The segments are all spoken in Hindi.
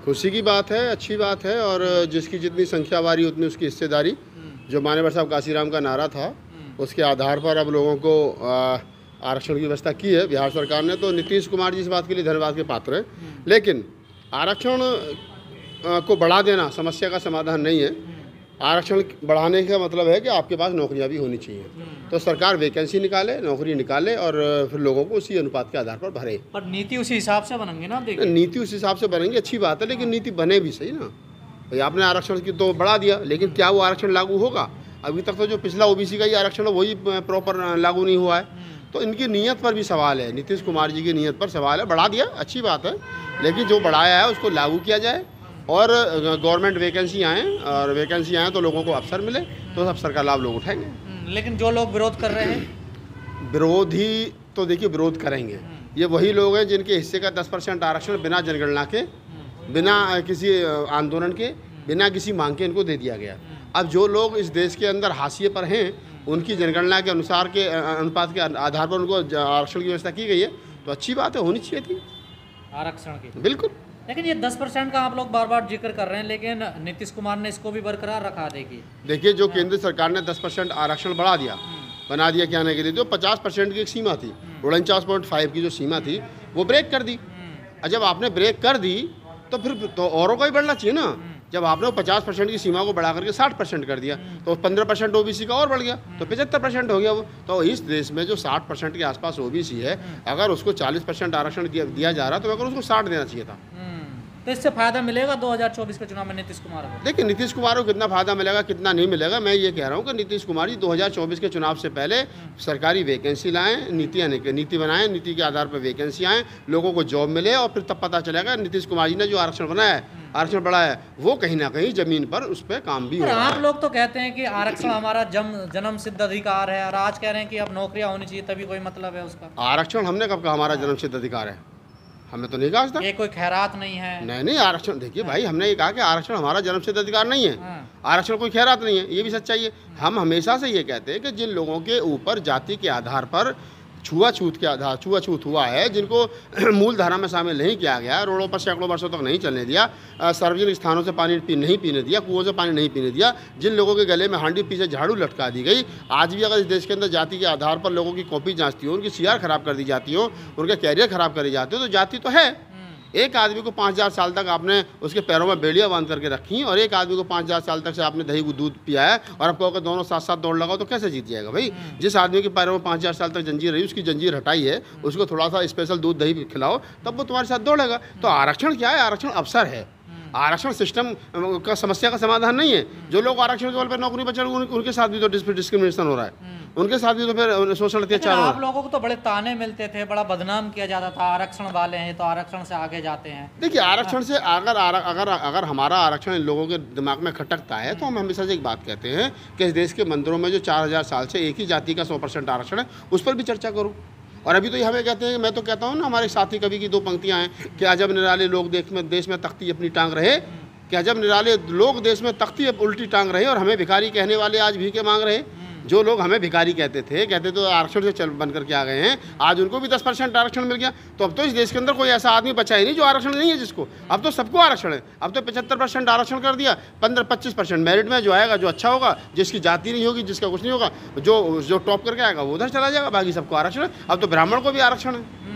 खुशी की बात है, अच्छी बात है। और जिसकी जितनी संख्या बारी उतनी उसकी हिस्सेदारी। जो मान्यवर साहब काशीराम का नारा था उसके आधार पर अब लोगों को आरक्षण की व्यवस्था की है बिहार सरकार ने। तो नीतीश कुमार जी इस बात के लिए धन्यवाद के पात्र हैं। लेकिन आरक्षण को बढ़ा देना समस्या का समाधान नहीं है। आरक्षण बढ़ाने का मतलब है कि आपके पास नौकरियां भी होनी चाहिए। तो सरकार वैकेंसी निकाले, नौकरी निकाले और फिर लोगों को उसी अनुपात के आधार पर भरे। पर नीति उसी हिसाब से बनेंगे ना। देखिए नीति उस हिसाब से बनेंगी, अच्छी बात है, लेकिन नीति बने भी सही ना। भाई आपने आरक्षण की तो बढ़ा दिया, लेकिन क्या वो आरक्षण लागू होगा? अभी तक तो जो पिछला ओबीसी का ही आरक्षण है वही प्रॉपर लागू नहीं हुआ है। तो इनकी नीयत पर भी सवाल है, नीतीश कुमार जी की नीयत पर सवाल है। बढ़ा दिया अच्छी बात है, लेकिन जो बढ़ाया है उसको लागू किया जाए और गवर्नमेंट वैकेंसी आएँ, और वैकेंसी आएँ तो लोगों को अवसर मिले, तो अवसर का लाभ लोग उठाएंगे। लेकिन जो लोग विरोध कर रहे हैं, विरोधी तो देखिए विरोध करेंगे। ये वही लोग हैं जिनके हिस्से का 10% आरक्षण बिना जनगणना के, बिना किसी आंदोलन के, बिना किसी मांग के इनको दे दिया गया। अब जो लोग इस देश के अंदर हाशिए पर हैं, उनकी जनगणना के अनुसार के अनुपात के आधार पर उनको आरक्षण की व्यवस्था की गई है, तो अच्छी बात है, होनी चाहिए थी आरक्षण की। बिल्कुल। लेकिन ये 10% का आप लोग बार बार जिक्र कर रहे हैं, लेकिन नीतीश कुमार ने इसको भी बरकरार रखा। देखिए जो केंद्र सरकार ने 10% आरक्षण बढ़ा दिया, बना दिया क्या आने के लिए, जो 50% की एक सीमा थी, 49.5 की जो सीमा थी वो ब्रेक कर दी। और जब आपने ब्रेक कर दी तो फिर तो औरों का ही बढ़ना चाहिए ना। जब आपने 50% की सीमा को बढ़ा करके 60% कर दिया तो 15% ओबीसी का और बढ़ गया, तो 75% हो गया वो। तो इस देश में जो 60% के आसपास ओबीसी है, अगर उसको 40% आरक्षण दिया जा रहा तो अगर उसको 60 देना चाहिए था। तो इससे फायदा मिलेगा 2024 के चुनाव में नीतीश कुमार को? देखिए नीतीश कुमार को कितना फायदा मिलेगा कितना नहीं मिलेगा, मैं ये कह रहा हूँ कि नीतीश कुमार जी 2024 के चुनाव से पहले सरकारी वैकेंसी लाएं, नीति बनाएं, नीति के आधार पर वैकेंसी आएँ, लोगों को जॉब मिले, और फिर तब पता चलेगा नीतीश कुमार जी ने जो आरक्षण बनाया है, आरक्षण बढ़ाया है, वो कहीं ना कहीं जमीन पर उस पर काम भी हो रहा है। आप लोग तो कहते हैं कि आरक्षण हमारा जन्म सिद्ध अधिकार है, और आज कह रहे हैं कि अब नौकरियां होनी चाहिए, तभी कोई मतलब है उसका। आरक्षण हमने कब कहा हमारा जन्म सिद्ध अधिकार है? हमने तो नहीं कहा था। ये कोई खैरात नहीं है। नहीं आरक्षण देखिए भाई, हमने ये कहा कि आरक्षण हमारा जन्म सिद्ध अधिकार नहीं है। आरक्षण कोई खैरात नहीं है, ये भी सच्चाई है। हम हमेशा से ये कहते हैं कि जिन लोगों के ऊपर जाति के आधार पर छुआछूत हुआ है, जिनको मूल धारा में शामिल नहीं किया गया, रोडों पर सैकड़ों वर्षों तक नहीं चलने दिया, सार्वजनिक स्थानों से पानी नहीं पीने दिया, कुओं से पानी नहीं पीने दिया, जिन लोगों के गले में हांडी पीछे झाड़ू लटका दी गई, आज भी अगर इस देश के अंदर जाति के आधार पर लोगों की कॉपी जांचती हो, उनकी सीआर खराब कर दी जाती हो, उनके कैरियर खराब करे जाते हो, तो जाति तो है। एक आदमी को 5000 साल तक आपने उसके पैरों में बेड़ियाँ बांध करके रखी, और एक आदमी को 5000 साल तक से आपने दही को दूध पिया है, और आप कहोगे दोनों साथ साथ दौड़ लगाओ, तो कैसे जीत जाएगा भाई? जिस आदमी के पैरों में 5000 साल तक जंजीर रही, उसकी जंजीर हटाई है, उसको थोड़ा सा स्पेशल दूध दही खिलाओ, तब वो तुम्हारे साथ दौड़ेगा। तो आरक्षण क्या है? आरक्षण अवसर है। आरक्षण सिस्टम का समस्या का समाधान नहीं है। जो लोग आरक्षण के बल पर नौकरी पर चढ़ उनके साथ भी तो डिस्क्रिमिनेशन हो रहा है, उनके साथ भी तो फिर शोषण अत्याचार हो रहा है। आप लोगों को तो बड़े ताने मिलते थे, बड़ा बदनाम किया जाता था, आरक्षण वाले हैं तो आरक्षण से आगे जाते हैं। देखिए आरक्षण से अगर हमारा आरक्षण इन लोगों के दिमाग में खटकता है, तो हम हमेशा से एक बात कहते हैं कि इस देश के मंदिरों में जो 4000 साल से एक ही जाति का 100% आरक्षण है, उस पर भी चर्चा करो। और अभी तो ये हमें कहते हैं, मैं तो कहता हूँ ना, हमारे साथी कवि की 2 पंक्तियाँ हैं कि अजब निराले लोग देश में तख्ती अपनी टांग रहे, कि अजब निराले लोग देश में तख्ती उल्टी टांग रहे, और हमें भिखारी कहने वाले आज भीखे मांग रहे। जो लोग हमें भिखारी कहते तो आरक्षण से बन करके आ गए हैं, आज उनको भी 10% आरक्षण मिल गया। तो अब तो इस देश के अंदर कोई ऐसा आदमी बचा ही नहीं जो आरक्षण नहीं है जिसको। अब तो सबको आरक्षण है। अब तो 75% आरक्षण कर दिया, 15-25% मेरिट में जो आएगा, जो अच्छा होगा, जिसकी जाति नहीं होगी, जिसका कुछ नहीं होगा, जो टॉप करके आएगा वो उधर चला जाएगा, बाकी सबको आरक्षण है। अब तो ब्राह्मण को भी आरक्षण है।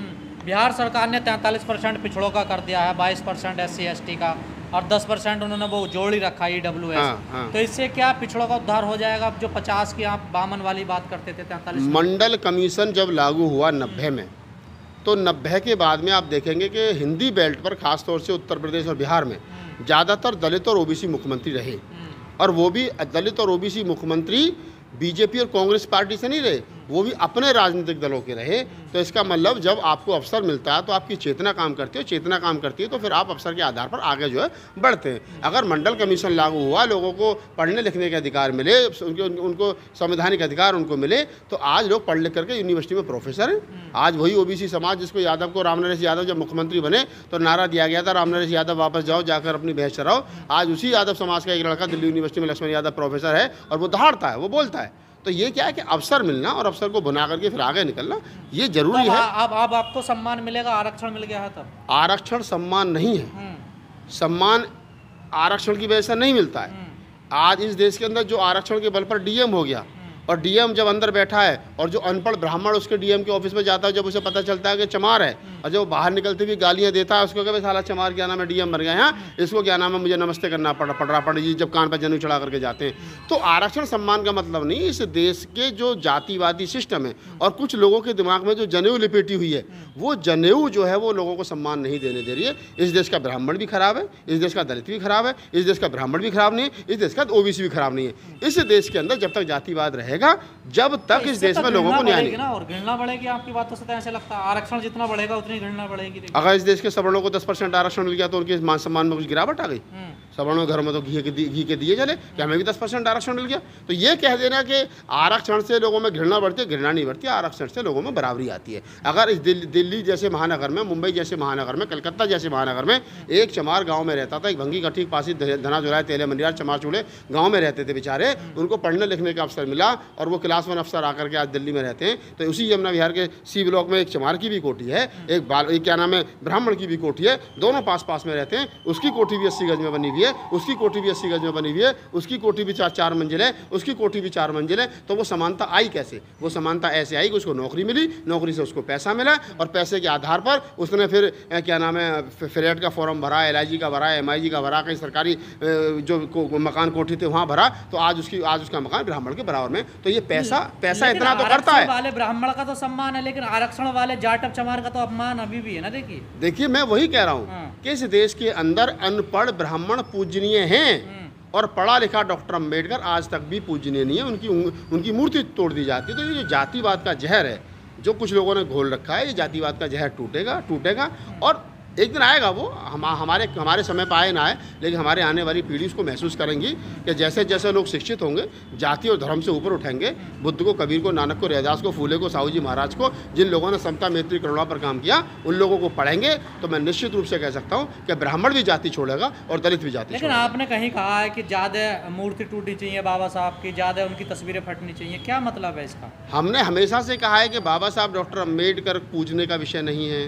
बिहार सरकार ने 43% पिछड़ों का कर दिया है, 22% SC/ST का, और 10% उन्होंने वो जोड़ ही रखा EWS। तो इससे क्या पिछड़ों का उद्धार हो जाएगा? जो 50 की आप 52 वाली बात करते थे, 43। मंडल कमीशन जब लागू हुआ 90 में, तो 90 के बाद में आप देखेंगे कि हिंदी बेल्ट पर खासतौर से उत्तर प्रदेश और बिहार में ज़्यादातर दलित और ओबीसी मुख्यमंत्री रहे, और वो भी दलित और ओबीसी मुख्यमंत्री बीजेपी और कांग्रेस पार्टी से नहीं रहे, वो भी अपने राजनीतिक दलों के रहे। तो इसका मतलब जब आपको अवसर मिलता है तो आपकी चेतना काम करती है, चेतना काम करती है तो फिर आप अवसर के आधार पर आगे जो है बढ़ते हैं। अगर मंडल कमीशन लागू हुआ, लोगों को पढ़ने लिखने के अधिकार मिले, उनको संवैधानिक अधिकार उनको मिले, तो आज लोग पढ़ लिख करके यूनिवर्सिटी में प्रोफेसर हैं। आज वही ओबीसी समाज जिसको यादव को रामनरेश यादव जब मुख्यमंत्री बने तो नारा दिया गया था, रामनरेश यादव वापस जाओ, जाकर अपनी भैंस चराओ। आज उसी यादव समाज का एक लड़का दिल्ली यूनिवर्सिटी में लक्ष्मण यादव प्रोफेसर है, और वो दहाड़ता है, वो बोलता है। तो ये क्या है कि अवसर मिलना और अवसर को बना करके फिर आगे निकलना ये जरूरी है। अब आपको सम्मान मिलेगा, आरक्षण मिल गया है तब। आरक्षण सम्मान नहीं है, सम्मान आरक्षण की वजह से नहीं मिलता है। आज इस देश के अंदर जो आरक्षण के बल पर डीएम हो गया, और डीएम जब अंदर बैठा है और जो अनपढ़ ब्राह्मण उसके डीएम के ऑफिस में जाता है, जब उसे पता चलता है कि चमार है, और जब वो बाहर निकलते हुए गालियां देता है उसको कि साला चमार क्या नाम है, डीएम बन गया है, इसको क्या नाम है, मुझे नमस्ते करना पड़ रहा पंडित जी, जब कान पर जनेऊ चढ़ा करके जाते हैं। तो आरक्षण सम्मान का मतलब नहीं, इस देश के जो जातिवादी सिस्टम है और कुछ लोगों के दिमाग में जो जनेऊ लिपेटी हुई है, वो जनेऊ जो है वो लोगों को सम्मान नहीं देने दे रही है। इस देश का ब्राह्मण भी खराब है, इस देश का दलित भी खराब है, इस देश का ब्राह्मण भी खराब नहीं है, इस देश का ओबीसी भी खराब नहीं है। इस देश के अंदर जब तक जातिवाद रहेगा, जब तक इस देश में लोगों को न्याय नहीं, और घृणा बढ़ेगी। आपकी बातों से तो ऐसे लगता है आरक्षण जितना बढ़ेगा उतनी घृणा बढ़ेगी। अगर इस देश के सवर्णों को 10% आरक्षण मिल गया तो उनके मान सम्मान में कुछ गिरावट आ गई? सवर्णों घरों में तो घी के दिए चले कि हमें भी 10% आरक्षण मिल गया। तो ये कह देना कि आरक्षण से लोगों में घृणा बढ़ती है, घृणा नहीं बढ़ती, आरक्षण से लोगों में बराबरी आती है। अगर इस दिल्ली जैसे महानगर में, मुंबई जैसे महानगर में, कलकत्ता जैसे महानगर में एक चमार गाँव में रहता था, एक भंगी का ठीक पास ही धना जुराय तेले मंडियार चमार चूड़े गाँव में रहते थे बेचारे, उनको पढ़ने लिखने का अवसर मिला और वो क्लास 1 अफसर आकर के आज दिल्ली में रहते हैं। तो उसी यमुना विहार के सी ब्लॉक में एक चमार की भी कोठी है, एक क्या नाम है ब्राह्मण की भी कोठी है, दोनों पास में रहते हैं। उसकी कोठी भी 80 गज में बनी हुई है, उसकी कोठी भी 80 गज में बनी हुई है, उसकी कोठी भी 4 मंजिल है, उसकी कोठी भी 4 मंजिल है। तो वो समानता आई कैसे? वो समानता ऐसे आई कि उसको नौकरी मिली, नौकरी से उसको पैसा मिला और पैसे के आधार पर उसने फिर क्या नाम है फ्लैट का फॉर्म भरा, LIG का भरा, MIG का भरा, कहीं सरकारी जो मकान कोठी थे वहाँ भरा, तो आज उसका मकान ब्राह्मण के बराबर में। तो ये पैसा इतना तो करता है। वाले ब्राह्मण का तो सम्मान है, लेकिन आरक्षण वाले जाट चमार का तो अपमान अभी भी है ना। देखिए मैं वही कह रहा हूँ कि इस देश के अंदर अनपढ़ ब्राह्मण पूजनीय हैं और पढ़ा लिखा डॉक्टर अंबेडकर आज तक भी पूजनीय नहीं है, उनकी मूर्ति तोड़ दी जाती है। तो ये जो जातिवाद का जहर है जो कुछ लोगों ने घोल रखा है, ये जातिवाद का जहर टूटेगा और एक दिन आएगा। वो हमारे समय पर आए ना आए, लेकिन हमारे आने वाली पीढ़ी उसको महसूस करेंगी कि जैसे जैसे लोग शिक्षित होंगे, जाति और धर्म से ऊपर उठेंगे, बुद्ध को, कबीर को, नानक को, रैदास को, फूले को, साहू जी महाराज को, जिन लोगों ने समता मैत्री करुणा पर काम किया, उन लोगों को पढ़ेंगे, तो मैं निश्चित रूप से कह सकता हूँ कि ब्राह्मण भी जाति छोड़ेगा और दलित भी जाति। लेकिन आपने कहीं कहा है कि ज़्यादा मूर्ति टूटनी चाहिए बाबा साहब की, ज़्यादा उनकी तस्वीरें फटनी चाहिए, क्या मतलब है इसका? हमने हमेशा से कहा है कि बाबा साहब डॉक्टर अम्बेडकर पूजने का विषय नहीं है।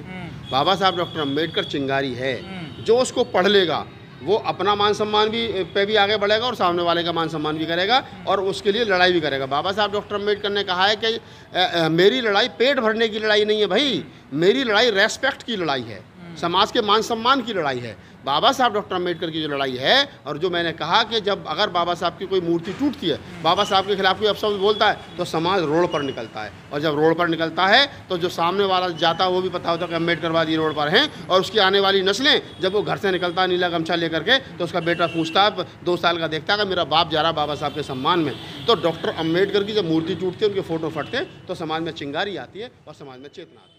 बाबा साहब डॉक्टर अम्बेडकर चिंगारी है। जो उसको पढ़ लेगा वो अपना मान सम्मान पे भी आगे बढ़ेगा और सामने वाले का मान सम्मान भी करेगा और उसके लिए लड़ाई भी करेगा। बाबा साहब डॉक्टर अम्बेडकर ने कहा है कि मेरी लड़ाई पेट भरने की लड़ाई नहीं है भाई, मेरी लड़ाई रेस्पेक्ट की लड़ाई है, समाज के मान सम्मान की लड़ाई है। बाबा साहब डॉक्टर अम्बेडकर की जो लड़ाई है, और जो मैंने कहा कि जब अगर बाबा साहब की कोई मूर्ति टूटती है, बाबा साहब के खिलाफ कोई अपशब्द बोलता है, तो समाज रोड पर निकलता है। और जब रोड पर निकलता है तो जो सामने वाला जाता है वो भी पता होता है कि अम्बेडकरवादी रोड पर हैं, और उसकी आने वाली नस्लें जब वो घर से निकलता है नीला गमछा लेकर के, तो उसका बेटा पूछता है 2 साल का, देखता है कि मेरा बाप जा रहा बाबा साहब के सम्मान में। तो डॉक्टर अम्बेडकर की जब मूर्ति टूटती है, उनके फोटो फटते हैं, तो समाज में चिंगारी आती है और समाज में चेतना आती है।